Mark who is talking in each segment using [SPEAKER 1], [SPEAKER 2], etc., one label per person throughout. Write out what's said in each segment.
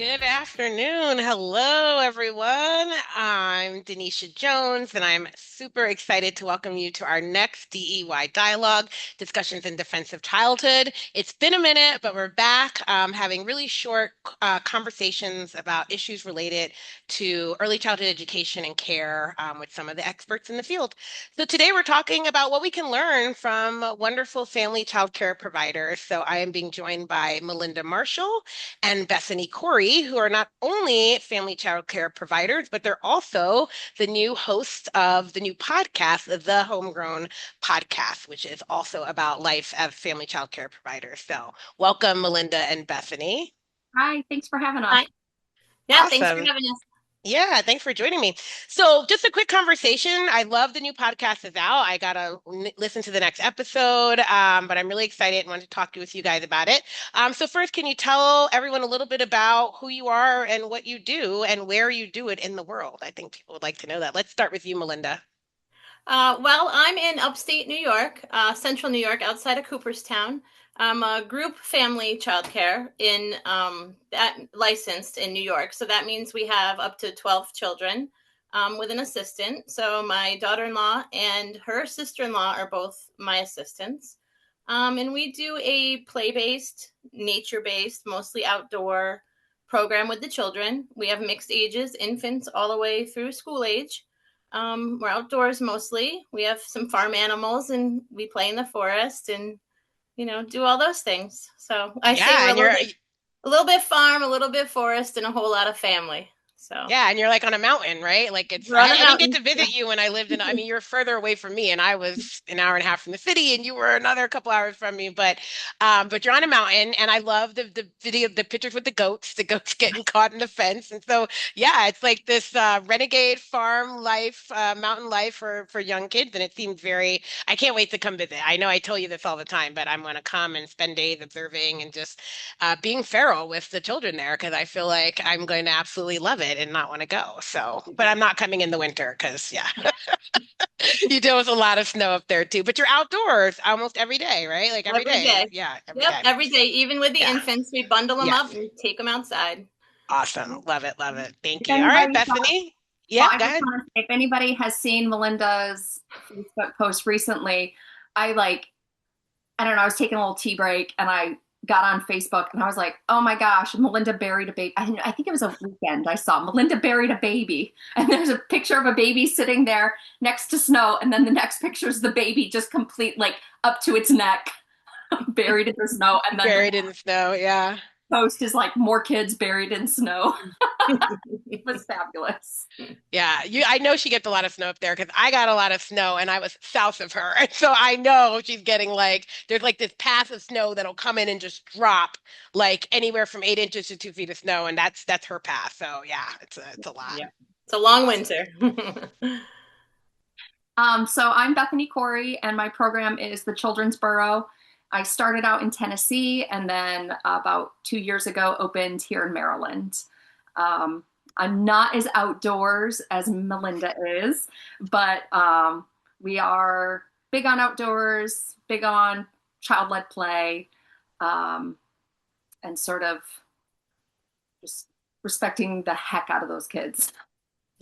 [SPEAKER 1] Good afternoon. Hello, everyone. I'm Denisha Jones, and I'm super excited to welcome you to our next DEY dialogue, Discussions in Defense of Childhood. It's been a minute, but we're back having really short conversations about issues related to early childhood education and care with some of the experts in the field. So today we're talking about what we can learn from wonderful family child care providers. So I am being joined by Melinda Marshall and Bethany Corey, who are not only family child care providers, but they're also the new hosts of the new podcast, the Homegrown Podcast, which is also about life as family child care providers. So, welcome, Melinda and Bethany.
[SPEAKER 2] Hi, thanks for having us.
[SPEAKER 3] Hi. Yeah, thanks for
[SPEAKER 1] Awesome.
[SPEAKER 3] having us.
[SPEAKER 1] Yeah, thanks for joining me. So, just a quick conversation. I love the new podcast is out. I gotta listen to the next episode, but I'm really excited and want to talk with you guys about it. So, first, can you tell everyone a little bit about who you are and what you do and where you do it in the world? I think people would like to know that. Let's start with you, Melinda.
[SPEAKER 3] Well, I'm in upstate New York, central New York, outside of Cooperstown. I'm a group family childcare in that licensed in New York. So that means we have up to 12 children with an assistant. So my daughter-in-law and her sister-in-law are both my assistants. And we do a play-based, nature-based, mostly outdoor program with the children. We have mixed ages, infants all the way through school age. We're outdoors mostly. We have some farm animals and we play in the forest and, do all those things. So I say
[SPEAKER 1] Yeah,
[SPEAKER 3] we're
[SPEAKER 1] and you're
[SPEAKER 3] a little bit farm, a little bit forest, and a whole lot of family. So
[SPEAKER 1] Yeah, and you're like on a mountain, right? Like it's
[SPEAKER 3] we're on a
[SPEAKER 1] I didn't get
[SPEAKER 3] mountain.
[SPEAKER 1] to visit you when I lived in I mean, you're further away from me and I was an hour and a half from the city and you were another couple hours from me, but you're on a mountain and I love the video the pictures with the goats getting caught in the fence. And so yeah, it's like this renegade farm life, mountain life for young kids and it seems very I can't wait to come visit. I know I tell you this all the time, but I'm going to come and spend days observing and just being feral with the children there because I feel like I'm going to absolutely love it and not want to go. So, but I'm not coming in the winter because, yeah, you deal with a lot of snow up there too. But you're outdoors almost every day, right? Like every
[SPEAKER 3] Every
[SPEAKER 1] day.
[SPEAKER 3] day.
[SPEAKER 1] Yeah, every
[SPEAKER 3] Yep,
[SPEAKER 1] day.
[SPEAKER 3] every day. Even with the
[SPEAKER 1] Yeah.
[SPEAKER 3] infants, we bundle them
[SPEAKER 1] Yes.
[SPEAKER 3] up and take them outside.
[SPEAKER 1] Awesome. Love it. Love it. Thank
[SPEAKER 2] If
[SPEAKER 1] you. All right,
[SPEAKER 2] anybody,
[SPEAKER 1] Bethany.
[SPEAKER 2] well,
[SPEAKER 1] Yeah,
[SPEAKER 2] I
[SPEAKER 1] go
[SPEAKER 2] just
[SPEAKER 1] ahead.
[SPEAKER 2] want to say, if anybody has seen Melinda's Facebook post recently, I like, I don't know, I was taking a little tea break and I got on Facebook and I was like, oh my gosh, Melinda buried a baby. I think it was a weekend I saw Melinda buried a baby. And there's a picture of a baby sitting there next to snow. And then the next picture is the baby just complete, like up to its neck, buried in the snow. And then the
[SPEAKER 1] Buried in the snow. Yeah.
[SPEAKER 2] post is like more kids buried in snow. It was fabulous.
[SPEAKER 1] Yeah, I know she gets a lot of snow up there because I got a lot of snow and I was south of her. And so I know she's getting like there's like this path of snow that'll come in and just drop like anywhere from 8 inches to 2 feet of snow, and that's her path. So yeah, it's a lot.
[SPEAKER 3] Yeah. It's a long
[SPEAKER 1] Awesome.
[SPEAKER 3] winter.
[SPEAKER 2] So I'm Bethany Corey, and my program is the Children's Borough. I started out in Tennessee, and then about 2 years ago opened here in Maryland. Um, I'm not as outdoors as Melinda is, but we are big on outdoors, big on child-led play, um, and sort of just respecting the heck out of those kids.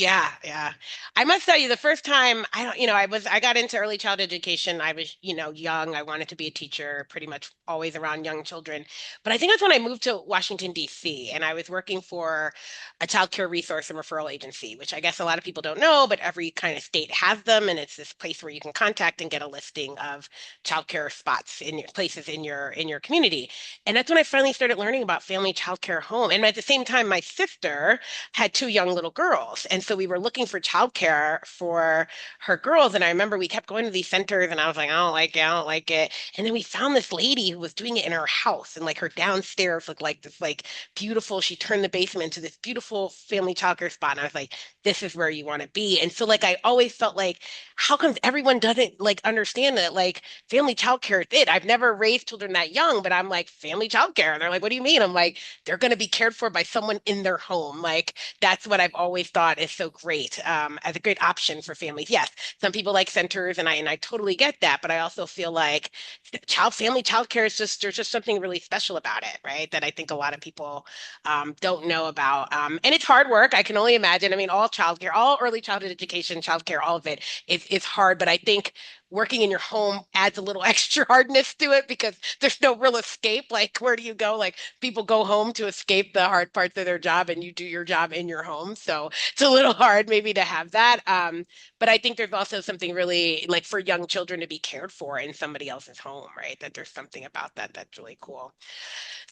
[SPEAKER 1] Yeah, yeah. I must tell you, the first time I don't, I got into early child education. I was, young. I wanted to be a teacher, pretty much always around young children. But I think that's when I moved to Washington, D.C., and I was working for a child care resource and referral agency, which I guess a lot of people don't know, but every kind of state has them, and it's this place where you can contact and get a listing of child care spots in your places in your community. And that's when I finally started learning about family child care home. And at the same time, my sister had two young little girls. And so we were looking for childcare for her girls. And I remember we kept going to these centers and I was like, I don't like it, I don't like it. And then we found this lady who was doing it in her house and like her downstairs looked like this like beautiful, she turned the basement into this beautiful family childcare spot. And I was like, this is where you want to be. And so like I always felt like, how come everyone doesn't like understand that like family childcare is it? I've never raised children that young, but I'm like, family childcare. And they're like, what do you mean? I'm like, they're going to be cared for by someone in their home. Like that's what I've always thought is so great as a great option for families. Yes, some people like centers, and I totally get that, but I also feel like family childcare is just there's just something really special about it, right? That I think a lot of people don't know about. And it's hard work. I can only imagine. I mean, all childcare, all early childhood education, childcare, all of it is hard. But I think working in your home adds a little extra hardness to it because there's no real escape. Like, where do you go? Like, people go home to escape the hard parts of their job, and you do your job in your home. So it's a little hard maybe to have that. But I think there's also something really like for young children to be cared for in somebody else's home, right? That there's something about that that's really cool.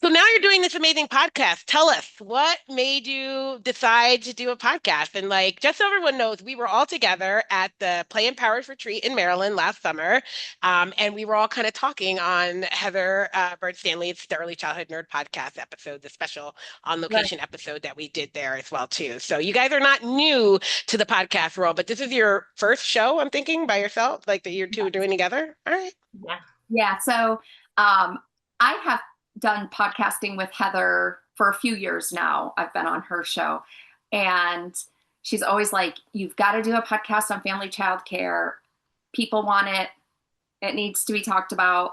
[SPEAKER 1] So now you're doing this amazing podcast. Tell us what made you decide to do a podcast? And like, just so everyone knows, we were all together at the Play Empowered Retreat in Maryland last summer. And we were all kind of talking on Heather Bird Stanley's The Early Childhood Nerd podcast episode, the special on
[SPEAKER 2] Right.
[SPEAKER 1] location episode that we did there as well, too. So you guys are not new to the podcast world, but this is your first show, I'm thinking, by yourself, like that you two are doing together. All right.
[SPEAKER 3] Yeah.
[SPEAKER 2] Yeah. So um, I have done podcasting with Heather for a few years now. I've been on her show, and she's always like, "You've got to do a podcast on family childcare. People want it. It needs to be talked about."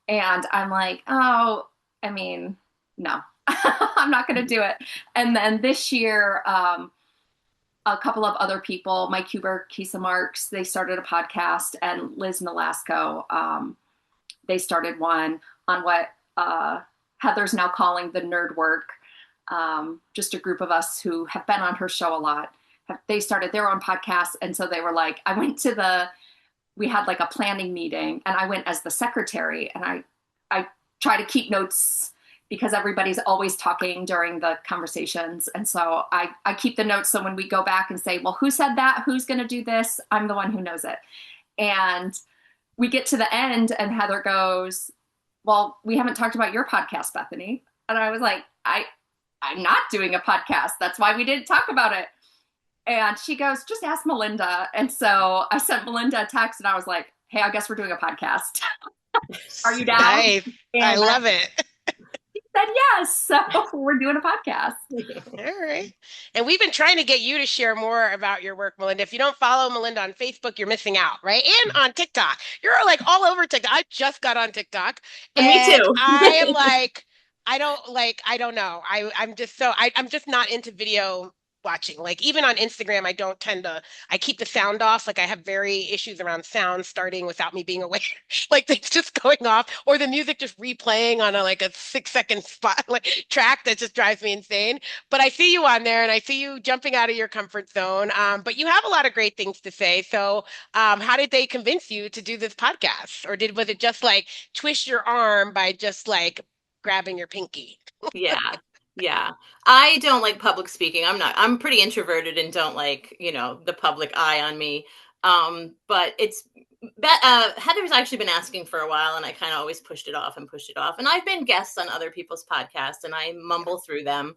[SPEAKER 2] And I'm like, "Oh, I mean, no, I'm not going to do it." And then this year, a couple of other people, Mike Huber, Kisa Marks, they started a podcast, and Liz Nolasco, they started one on what Heather's now calling the Nerd Work. Just a group of us who have been on her show a lot. They started their own podcast. And so they were like, we had like a planning meeting, and I went as the secretary, and I try to keep notes because everybody's always talking during the conversations. And so I keep the notes. So when we go back and say, well, who said that? Who's going to do this? I'm the one who knows it. And we get to the end, and Heather goes, well, we haven't talked about your podcast, Bethany. And I was like, I'm not doing a podcast. That's why we didn't talk about it. And she goes, just ask Melinda. And so I sent Melinda a text, and I was like, hey, I guess we're doing a podcast. Are you down?
[SPEAKER 1] Nice. I
[SPEAKER 2] And
[SPEAKER 1] love it.
[SPEAKER 2] she said yes. So we're doing a podcast.
[SPEAKER 1] All right. And we've been trying to get you to share more about your work, Melinda. If you don't follow Melinda on Facebook, you're missing out, right? And on TikTok. You're like all over TikTok. I just got on TikTok,
[SPEAKER 3] And me
[SPEAKER 1] and
[SPEAKER 3] too.
[SPEAKER 1] I am like, I don't know. I'm just not into video watching. Like even on Instagram, I don't tend to, I keep the sound off. Like I have very issues around sound starting without me being aware. Like it's just going off or the music just replaying on a like a 6 second spot like track that just drives me insane. But I see you on there and I see you jumping out of your comfort zone. But you have a lot of great things to say. So how did they convince you to do this podcast? Or was it just like twist your arm by just like grabbing your pinky?
[SPEAKER 3] Yeah. Yeah. I don't like public speaking. I'm pretty introverted and don't like, the public eye on me. But Heather's actually been asking for a while, and I kind of always pushed it off and pushed it off. And I've been guests on other people's podcasts, and I mumble through them.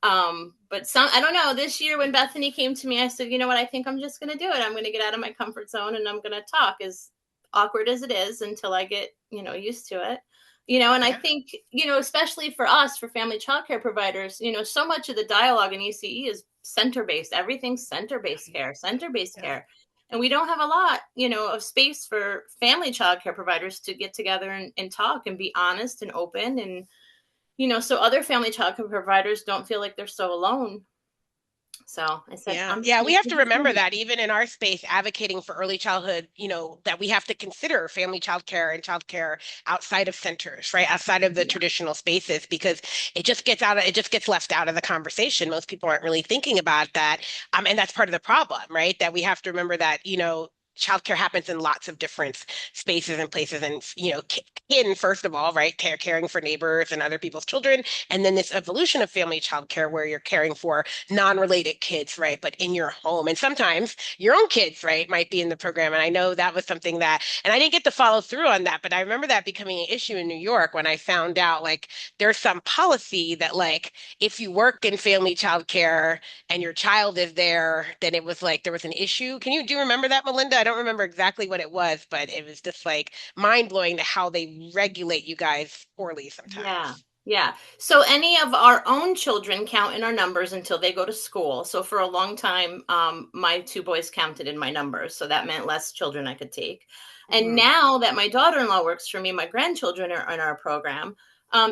[SPEAKER 3] But I don't know, this year when Bethany came to me, I said, you know what, I think I'm just going to do it. I'm going to get out of my comfort zone, and I'm going to talk, as awkward as it is, until I get, used to it. And I
[SPEAKER 1] Yeah.
[SPEAKER 3] think, especially for us, for family childcare providers, so much of the dialogue in ECE is center-based. Everything's center-based care, center-based
[SPEAKER 1] Yeah.
[SPEAKER 3] care. And we don't have a lot, of space for family childcare providers to get together and talk and be honest and open. And, so other family childcare providers don't feel like they're so alone. So I said,
[SPEAKER 1] Yeah.
[SPEAKER 3] I'm just
[SPEAKER 1] Yeah.
[SPEAKER 3] going
[SPEAKER 1] We
[SPEAKER 3] to
[SPEAKER 1] have
[SPEAKER 3] keep
[SPEAKER 1] to
[SPEAKER 3] it
[SPEAKER 1] remember
[SPEAKER 3] moving.
[SPEAKER 1] that even in our space, advocating for early childhood, that we have to consider family childcare and childcare outside of centers, right? Outside of the
[SPEAKER 3] Yeah.
[SPEAKER 1] traditional spaces, because it just gets left out of the conversation. Most people aren't really thinking about that. And that's part of the problem, right? That we have to remember that, childcare happens in lots of different spaces and places and kin first of all, right, caring for neighbors and other people's children, and then this evolution of family childcare where you're caring for non-related kids, right, but in your home, and sometimes your own kids, right, might be in the program. And I know that was something that, and I didn't get to follow through on that, but I remember that becoming an issue in New York when I found out like there's some policy that like if you work in family childcare and your child is there, then it was like there was an issue. Do you remember that, Melinda? I don't remember exactly what it was, but it was just like mind blowing to how they regulate you guys poorly
[SPEAKER 3] Yeah.
[SPEAKER 1] sometimes.
[SPEAKER 3] Yeah. So any of our own children count in our numbers until they go to school. So for a long time, my two boys counted in my numbers. So that meant less children I could take. And
[SPEAKER 1] Mhm.
[SPEAKER 3] now that my daughter-in-law works for me, my grandchildren are in our program.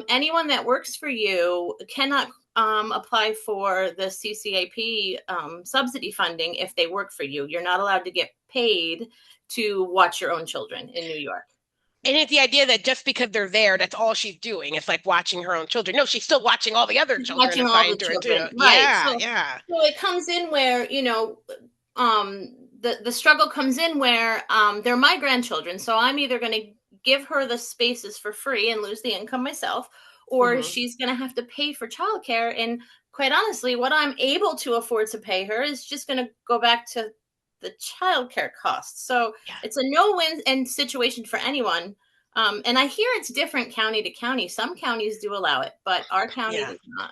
[SPEAKER 3] Anyone that works for you cannot apply for the CCAP subsidy funding if they work for you. You're not allowed to get paid to watch your own children in New York.
[SPEAKER 1] And it's the idea that just because they're there, that's all she's doing. It's like watching her own children. No, she's still watching all the other children
[SPEAKER 3] Watching all the
[SPEAKER 1] assigned to her too.
[SPEAKER 3] children, right?
[SPEAKER 1] Yeah,
[SPEAKER 3] So
[SPEAKER 1] yeah,
[SPEAKER 3] so it comes in where, the struggle comes in where they're my grandchildren, so I'm either going to give her the spaces for free and lose the income myself, or
[SPEAKER 1] hmm,
[SPEAKER 3] she's going to have to pay for childcare. And quite honestly, what I'm able to afford to pay her is just going to go back to the childcare costs. So
[SPEAKER 1] yeah,
[SPEAKER 3] it's a no-win situation for anyone. And I hear it's different county to county. Some counties do allow it, but our county
[SPEAKER 1] yeah,
[SPEAKER 3] does not.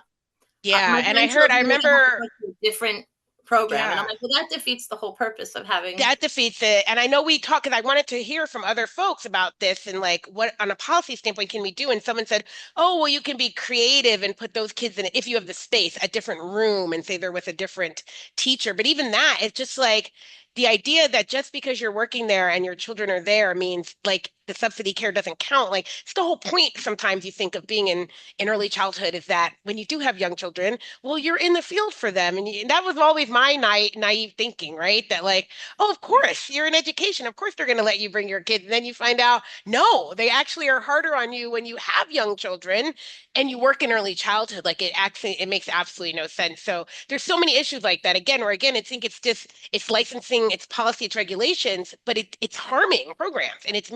[SPEAKER 3] My
[SPEAKER 1] yeah. And I
[SPEAKER 3] grandchildren are gonna have to
[SPEAKER 1] remember,
[SPEAKER 3] go to a different program, and I'm
[SPEAKER 1] yeah.
[SPEAKER 3] like, well, that defeats the whole purpose of having.
[SPEAKER 1] That defeats it. And I know we talked because I wanted to hear from other folks about this and like what on a policy standpoint can we do? And someone said, oh, well, you can be creative and put those kids in if you have the space, a different room and say they're with a different teacher. But even that, it's just like the idea that just because you're working there and your children are there means like the subsidy care doesn't count. Like it's the whole point sometimes you think of being in early childhood is that when you do have young children, well, you're in the field for them. And that was always my naive thinking, right? That like, oh, of course, you're in education. Of course, they're going to let you bring your kids. And then you find out, no, they actually are harder on you when you have young children and you work in early childhood. Like it makes absolutely no sense. So there's so many issues like that. Again, or again, I think it's just it's licensing, it's policy, it's regulations, but it's harming programs and it's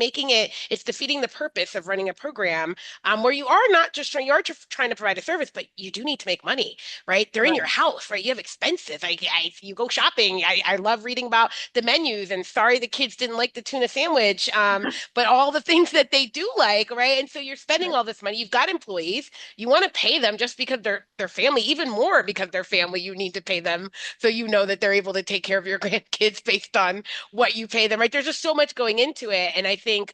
[SPEAKER 1] defeating the purpose of running a program where you are not just trying, you are trying to provide a service, but you do need to make money, right? They're in your
[SPEAKER 3] Right.
[SPEAKER 1] house, right? You have expenses. You go shopping. I love reading about the menus and sorry the kids didn't like the tuna sandwich, but all the things that they do like, right? And so you're spending
[SPEAKER 3] Right.
[SPEAKER 1] all this money. You've got employees. You want to pay them just because they're family, even more because they're family. You need to pay them so you know that they're able to take care of your grandkids based on what you pay them, right? There's just so much going into it, and I think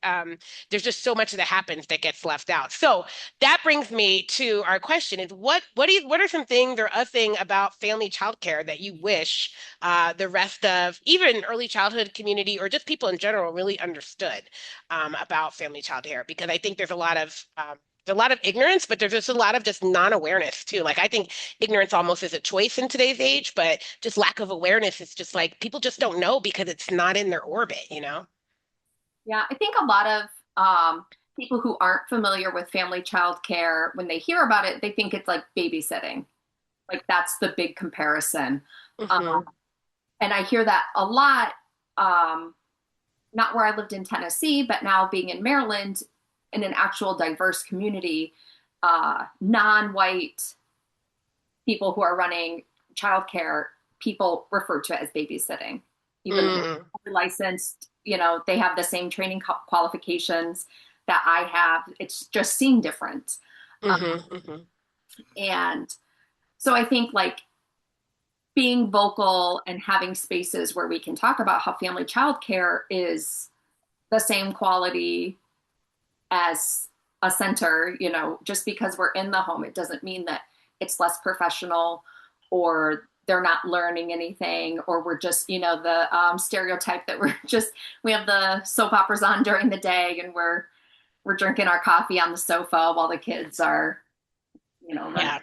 [SPEAKER 1] there's just so much that happens that gets left out. So that brings me to our question: is what are some things or a thing about family childcare that you wish the rest of even early childhood community or just people in general really understood about family childcare? Because I think there's a lot of ignorance, but there's just a lot of just non-awareness too. Like I think ignorance almost is a choice in today's age, but just lack of awareness is just like people just don't know because it's not in their orbit, you know?
[SPEAKER 2] Yeah, I think a lot of people who aren't familiar with family child care, when they hear about it, they think it's like babysitting. Like that's the big comparison.
[SPEAKER 1] Hmm.
[SPEAKER 2] Um, and I hear that a lot, not where I lived in Tennessee, but now being in Maryland in an actual diverse community, non-white people who are running childcare, people refer to it as babysitting. Even though
[SPEAKER 1] Mm,
[SPEAKER 2] they're licensed, they have the same training qualifications that I have. It's just seen different.
[SPEAKER 1] hmm, hmm.
[SPEAKER 2] And so I think like being vocal and having spaces where we can talk about how family childcare is the same quality as a center, just because we're in the home, it doesn't mean that it's less professional or they're not learning anything, or we're just, the stereotype that we have the soap operas on during the day and we're drinking our coffee on the sofa while the kids are, running.
[SPEAKER 1] Yeah.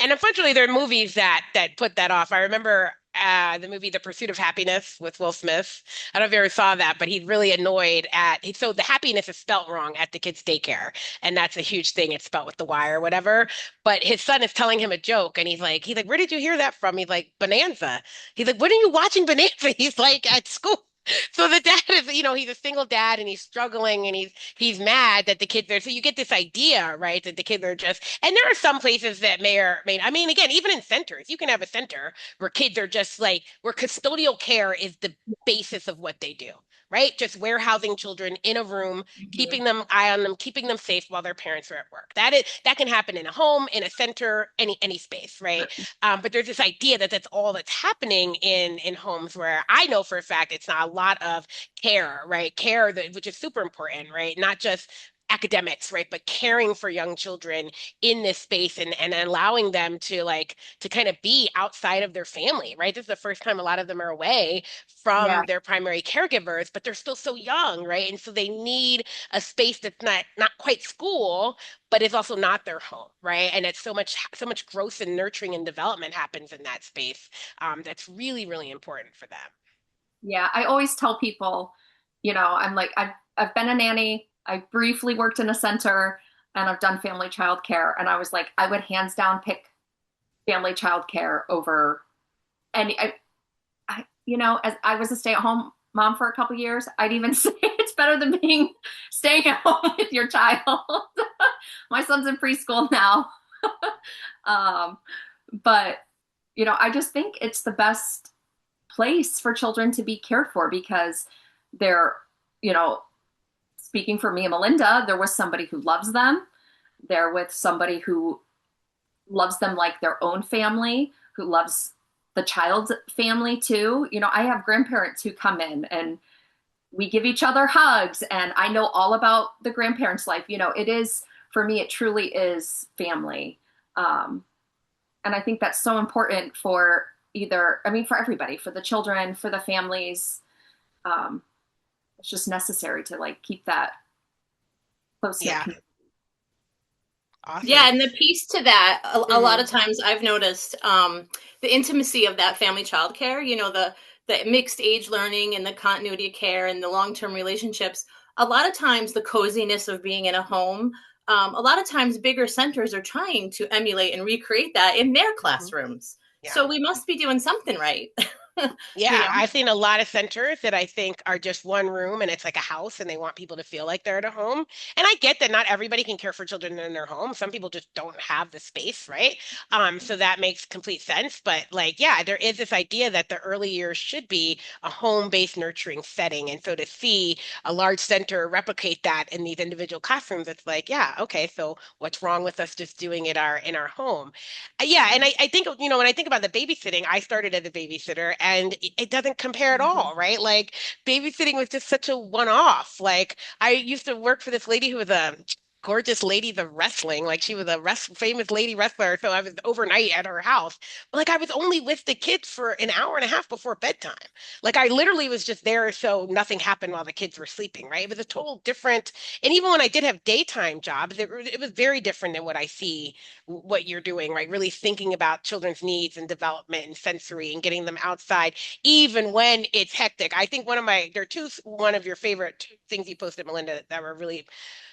[SPEAKER 1] And unfortunately, there are movies that put that off. I remember the movie The Pursuit of Happiness with Will Smith. I don't know if you ever saw that, but he's really annoyed so the happiness is spelt wrong at the kids' daycare. And that's a huge thing. It's spelt with the Y or whatever. But his son is telling him a joke and he's like, where did you hear that from? He's like, Bonanza. He's like, when are you watching Bonanza? He's like, at school. So the dad is, he's a single dad and he's struggling and he's mad that the kids there. So you get this idea, right, that the kids are just, and there are some places that may or may, I mean, again, even in centers, you can have a center where kids are just like, where custodial care is the basis of what they do, right? Just warehousing children in a room,
[SPEAKER 2] Mhm.
[SPEAKER 1] keeping them eye on them, keeping them safe while their parents are at work. That can happen in a home, in a center, any space, right? But there's this idea that that's all that's happening in homes where I know for a fact it's not a lot of care, right? Care that which is super important, right? Not just academics, right? But caring for young children in this space and allowing them to like to kind of be outside of their family, right? This is the first time a lot of them are away
[SPEAKER 2] Yeah.
[SPEAKER 1] from their primary caregivers, but they're still so young, right? And so they need a space that's not quite school, but is also not their home, right? And it's so much growth and nurturing and development happens in that space. That's really, really important for them.
[SPEAKER 2] Yeah, I always tell people, I'm like, I've been a nanny. I briefly worked in a center, and I've done family child care. And I was like, I would hands down pick family child care over any. As I was a stay-at-home mom for a couple years, I'd even say it's better than being staying at home with your child. My son's in preschool now. um, but I just think it's the best place for children to be cared for because they're, you know, speaking for me and Melinda, there was somebody who loves them. They're with somebody who loves them like their own family, who loves the child's family too. I have grandparents who come in and we give each other hugs, and I know all about the grandparents' life. It is, for me, it truly is family. Um, and I think that's so important for for everybody, for the children, for the families. Um, it's just necessary to like keep that close knit
[SPEAKER 1] Yeah,
[SPEAKER 2] community.
[SPEAKER 3] Yeah,
[SPEAKER 1] awesome.
[SPEAKER 3] and the piece to that, a lot
[SPEAKER 1] Hmm.
[SPEAKER 3] of times I've noticed the intimacy of that family childcare, the mixed age learning and the continuity of care and the long-term relationships. A lot of times the coziness of being in a home, a lot of times bigger centers are trying to emulate and recreate that in their
[SPEAKER 1] Hmm.
[SPEAKER 3] classrooms.
[SPEAKER 1] Yeah.
[SPEAKER 3] So we must be doing something right. you
[SPEAKER 1] Yeah,
[SPEAKER 3] know?
[SPEAKER 1] I've seen a lot of centers that I think are just one room and it's like a house and they want people to feel like they're at a home. And I get that not everybody can care for children in their home. Some people just don't have the space, right? So that makes complete sense. But like, yeah, there is this idea that the early years should be a home-based nurturing setting. And so to see a large center replicate that in these individual classrooms, it's like, yeah, okay, so what's wrong with us just doing it in our home? Yeah, and I think, when I think about the babysitting, I started as a babysitter and it doesn't compare at
[SPEAKER 2] Mhm.
[SPEAKER 1] all, right? Like babysitting was just such a one-off. Like I used to work for this lady who was a gorgeous lady of wrestling. Like she was a famous lady wrestler. So I was overnight at her house. But like I was only with the kids for an hour and a half before bedtime. Like I literally was just there so nothing happened while the kids were sleeping, right? It was a total different, and even when I did have daytime jobs, it was very different than what I see what you're doing, right? Really thinking about children's needs and development and sensory and getting them outside, even when it's hectic. I think there are one of your favorite things you posted, Melinda, that were really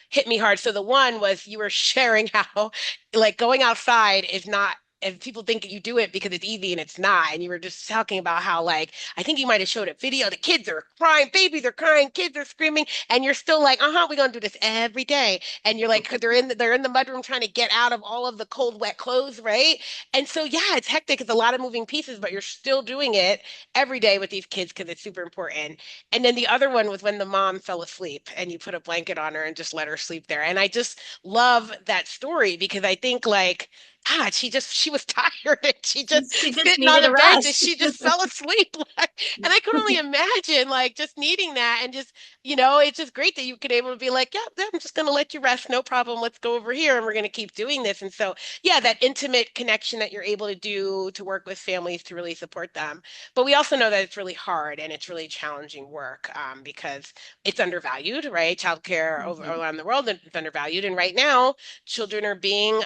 [SPEAKER 1] hit me hard. So the one was you were sharing how like going outside is not, and people think you do it because it's easy and it's not. And you were just talking about how like I think you might have showed a video. The kids are crying, babies are crying, kids are screaming, and you're still like, we're gonna do this every day. And you're like, 'cause they're in the mudroom trying to get out of all of the cold, wet clothes, right? And so yeah, it's hectic. It's a lot of moving pieces, but you're still doing it every day with these kids because it's super important. And then the other one was when the mom fell asleep and you put a blanket on her and just let her sleep there. And I just love that story because I think like, God, she was tired and she just
[SPEAKER 3] She just
[SPEAKER 1] sitting on
[SPEAKER 3] needed
[SPEAKER 1] the
[SPEAKER 3] a
[SPEAKER 1] bench and
[SPEAKER 3] rest.
[SPEAKER 1] she just fell asleep. And I could only imagine like just needing that and just, it's just great that you could able to be like, yeah, I'm just going to let you rest. No problem. Let's go over here and we're going to keep doing this. And so, yeah, that intimate connection that you're able to do to work with families to really support them. But we also know that it's really hard and it's really challenging work because it's undervalued, right? Childcare over
[SPEAKER 2] Mhm.
[SPEAKER 1] around the world is undervalued, and right now, children are being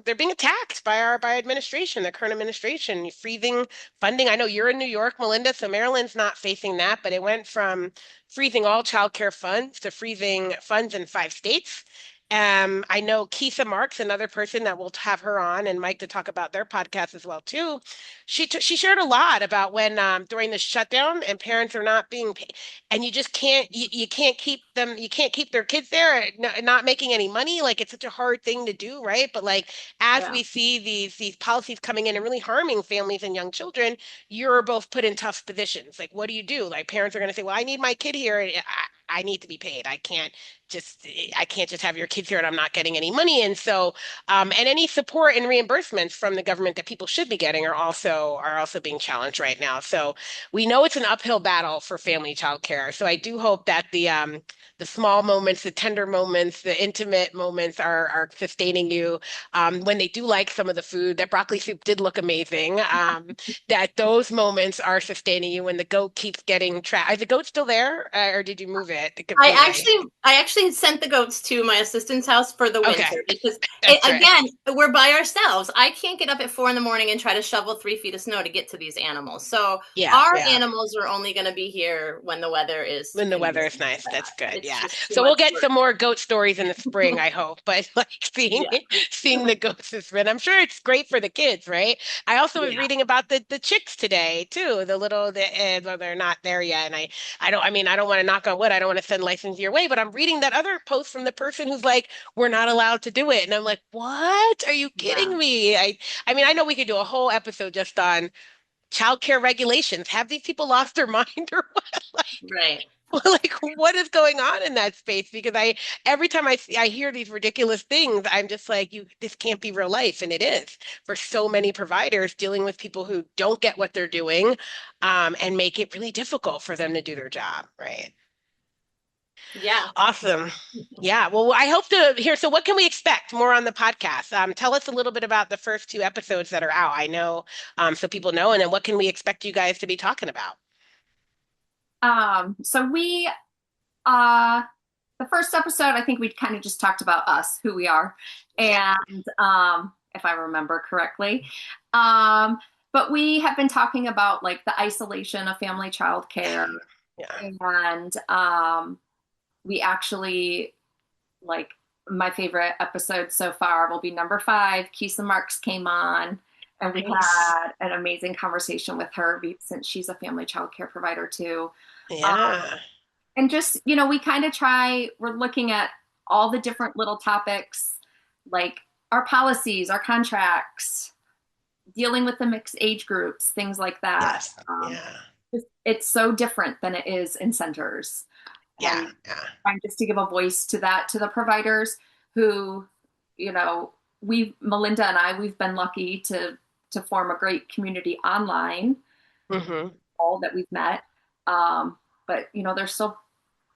[SPEAKER 1] they're being attacked by our by administration, the current administration, freezing funding. I know you're in New York, Melinda, so Maryland's not facing that, but it went from freezing all childcare funds to freezing funds in 5 states. I know Keitha Marks, another person that we'll have her on, and Mike to talk about their podcast as well too. She shared a lot about when during the shutdown and parents are not being paid, and you just you can't keep them, you can't keep their kids there, not making any money. Like it's such a hard thing to do, right? But like as
[SPEAKER 2] Yeah.
[SPEAKER 1] we see these policies coming in and really harming families and young children, you're both put in tough positions. Like what do you do? Like parents are going to say, "Well, I need my kid here. I need to be paid. I can't." just I can't just have your kids here and I'm not getting any money. And so and any support and reimbursements from the government that people should be getting are also being challenged right now. So we know it's an uphill battle for family childcare. So I do hope that the small moments, the tender moments, the intimate moments are sustaining you. When they do like some of the food, that broccoli soup did look amazing. That those moments are sustaining you when the goat keeps getting trapped. Is the goat still there, or did you move it
[SPEAKER 3] I
[SPEAKER 1] completely?
[SPEAKER 3] actually, I actually sent the goats to my assistant's house for the
[SPEAKER 1] Okay,
[SPEAKER 3] winter because,
[SPEAKER 1] that's right.
[SPEAKER 3] again, we're by ourselves. I can't get up at 4 in the morning and try to shovel 3 feet of snow to get to these animals. So
[SPEAKER 1] Yeah,
[SPEAKER 3] our
[SPEAKER 1] yeah.
[SPEAKER 3] animals are only going to be here when the weather is
[SPEAKER 1] When the weather is
[SPEAKER 3] conducive to
[SPEAKER 1] nice, that's
[SPEAKER 3] that.
[SPEAKER 1] good.
[SPEAKER 3] It's
[SPEAKER 1] Yeah.
[SPEAKER 3] just too
[SPEAKER 1] So we'll
[SPEAKER 3] much
[SPEAKER 1] get
[SPEAKER 3] work.
[SPEAKER 1] some more goat stories in the spring, I hope. But like seeing
[SPEAKER 3] Yeah,
[SPEAKER 1] seeing the goats is fun. I'm sure it's great for the kids, right? I also was
[SPEAKER 3] yeah,
[SPEAKER 1] reading about the chicks today too. Well, they're not there yet. And I don't want to knock on wood. I don't want to send license your way, but I'm reading that other post from the person who's like, we're not allowed to do it. And I'm like, what? Are you
[SPEAKER 3] yeah,
[SPEAKER 1] kidding me? I know we could do a whole episode just on childcare regulations. Have these people lost their mind or what?
[SPEAKER 3] right.
[SPEAKER 1] Like what is going on in that space? Because every time I hear these ridiculous things, I'm just like, this can't be real life, and it is for so many providers dealing with people who don't get what they're doing, and make it really difficult for them to do their job, right?
[SPEAKER 3] Yeah.
[SPEAKER 1] Awesome. Yeah. Well, I hope to hear. So, what can we expect more on the podcast? Tell us a little bit about the first two episodes that are out. I know, so people know, and then what can we expect you guys to be talking about?
[SPEAKER 2] So we uh the first episode, I think we kind of just talked about us, who we are,
[SPEAKER 1] Yeah.
[SPEAKER 2] and if I remember correctly. Um, but we have been talking about like the isolation of family childcare,
[SPEAKER 1] Yeah.
[SPEAKER 2] and we actually like my favorite episode so far will be number 5. Keisa Marks came on, and we
[SPEAKER 1] Nice.
[SPEAKER 2] had an amazing conversation with her since she's a family childcare provider too. Um,
[SPEAKER 1] Yeah.
[SPEAKER 2] and just, we kind of we're looking at all the different little topics like our policies, our contracts, dealing with the mixed age groups, things like that.
[SPEAKER 1] Yes. Yeah.
[SPEAKER 2] It's so different than it is in centers.
[SPEAKER 1] Yeah.
[SPEAKER 2] And
[SPEAKER 1] Yeah.
[SPEAKER 2] trying just to give a voice to that, to the providers who, Melinda and we've been lucky to form a great community online,
[SPEAKER 1] Hmm.
[SPEAKER 2] all that we've met. But there's still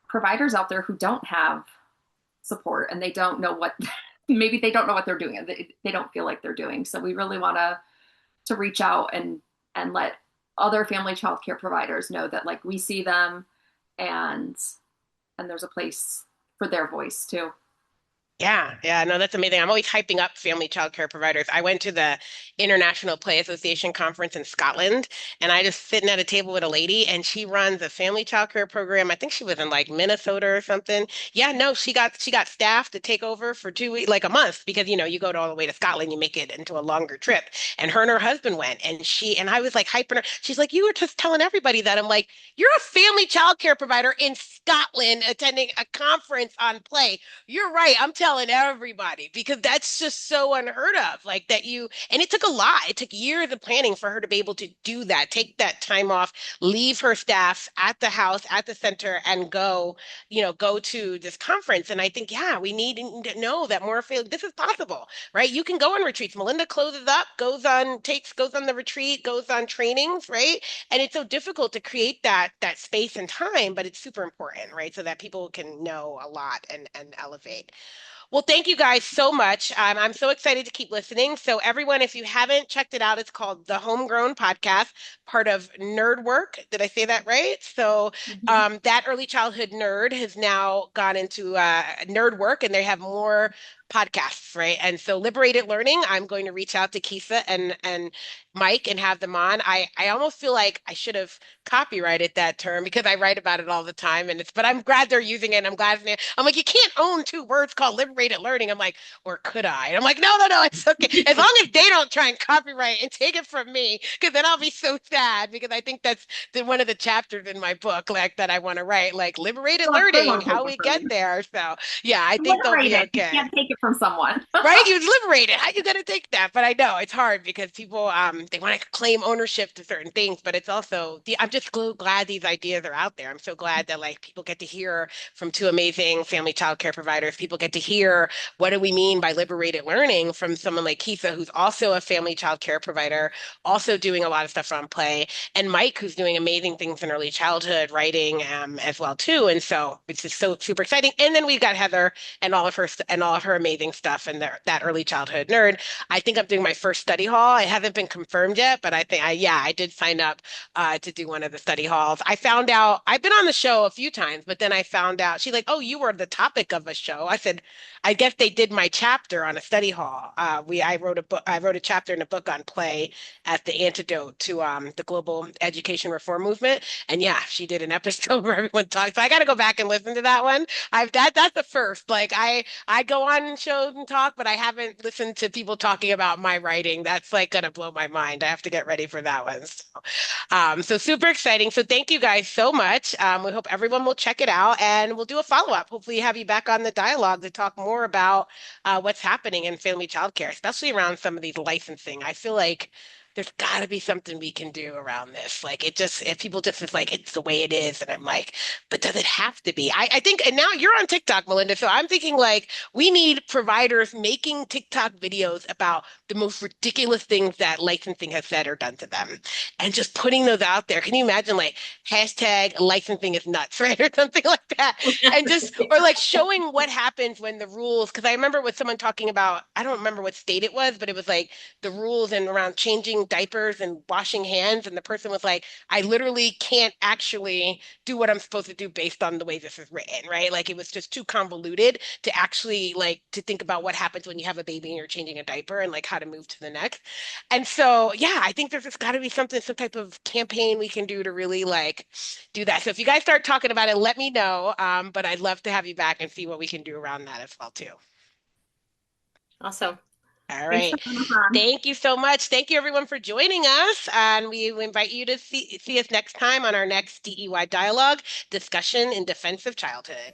[SPEAKER 2] providers out there who don't have support, and they don't know what maybe they don't know what they're doing. They don't feel like they're doing. So we really want to reach out and let other family childcare providers know that like we see them, and there's a place for their voice too.
[SPEAKER 1] Yeah, yeah, no, that's amazing. I'm always hyping up family childcare providers. I went to the International Play Association conference in Scotland, and I just sitting at a table with a lady, and she runs a family childcare program. I think she was in like Minnesota or something. Yeah, no, she got staff to take over for 2 weeks, like a month, because you go to all the way to Scotland, you make it into a longer trip. And her husband went, and I was like hyping her. She's like, "You were just telling everybody that." I'm like, "You're a family childcare provider in Scotland attending a conference on play. You're right. I'm telling everybody because that's just so unheard of. Like that and it took a lot. It took years of planning for her to be able to do that, take that time off, leave her staff at the house, at the center, and go to this conference. And I think, yeah, we need to know that this is possible, right? You can go on retreats. Melinda closes up, goes on the retreat, goes on trainings, right? And it's so difficult to create that space and time, but it's super important, right? So that people can know a lot and elevate. Well, thank you guys so much. I'm so excited to keep listening. So, everyone, if you haven't checked it out, it's called the Homegrown Podcast, part of Nerd Work. Did I say that right? So,
[SPEAKER 2] Mhm.
[SPEAKER 1] that early childhood nerd has now gone into Nerd Work, and they have more podcasts, right? And so, Liberated Learning, I'm going to reach out to Kisa and Mike and have them on. I almost feel like I should have copyrighted that term because I write about it all the time, but I'm glad they're using it. And I'm glad I'm like, you can't own two words called liberated learning. I'm like, or could I? And I'm like, no, no, no, it's okay. As long as they don't try and copyright and take it from me, because then I'll be so sad because I think that's one of the chapters in my book, like that I want to write, like liberated
[SPEAKER 2] Well, they
[SPEAKER 1] learning,
[SPEAKER 2] won't take
[SPEAKER 1] how
[SPEAKER 2] it
[SPEAKER 1] we
[SPEAKER 2] from
[SPEAKER 1] get
[SPEAKER 2] you.
[SPEAKER 1] there. So yeah, I think they'll
[SPEAKER 2] Liberate
[SPEAKER 1] be
[SPEAKER 2] it. You
[SPEAKER 1] okay.
[SPEAKER 2] can't take it from someone.
[SPEAKER 1] Right? You liberate it. How you gonna take that? But I know it's hard because people they want to claim ownership to certain things, but it's also I'm just glad these ideas are out there. I'm so glad that like people get to hear from two amazing family child care providers. People get to hear what do we mean by liberated learning from someone like Kisa, who's also a family child care provider, also doing a lot of stuff on play, and Mike, who's doing amazing things in early childhood writing as well too. And so it's just so super exciting. And then we've got Heather and all of her amazing stuff and that early childhood nerd. I think I'm doing my first study hall. I haven't been confirmed yet, but I think I did sign up to do one of the study halls. I found out I've been on the show a few times, but then I found out she's like, "Oh, you were the topic of a show." I said, "I guess they did my chapter on a study hall." I wrote a book. I wrote a chapter in a book on play as the antidote to the global education reform movement. And yeah, she did an episode where everyone talks. So I got to go back and listen to that one. That's the first. Like I go on shows and talk, but I haven't listened to people talking about my writing. That's like gonna blow my mind. I have to get ready for that one. So super exciting. So thank you guys so much. We hope everyone will check it out and we'll do a follow-up. Hopefully have you back on the dialogue to talk more about what's happening in family childcare, especially around some of these licensing. I feel like there's got to be something we can do around this. Like it just, if people just is like, it's the way it is. And I'm like, but does it have to be? I think, and now you're on TikTok, Melinda. So I'm thinking like we need providers making TikTok videos about the most ridiculous things that licensing has said or done to them and just putting those out there. Can you imagine like hashtag licensing is nuts, right? Or something like that. And just, or like showing what happens when the rules, because I remember with someone talking about, I don't remember what state it was, but it was like the rules and around changing diapers and washing hands. And the person was like, I literally can't actually do what I'm supposed to do based on the way this is written, right? Like it was just too convoluted to actually like to think about what happens when you have a baby and you're changing a diaper and like how to move to the next. And so, yeah, I think there's just got to be something, some type of campaign we can do to really like do that. So if you guys start talking about it, let me know. But I'd love to have you back and see what we can do around that as well too.
[SPEAKER 3] Awesome.
[SPEAKER 1] All
[SPEAKER 2] Thanks for
[SPEAKER 1] right.
[SPEAKER 2] having us on.
[SPEAKER 1] Thank you so much. Thank you everyone for joining us. And we invite you to see us next time on our next DEY dialogue discussion in defense of childhood.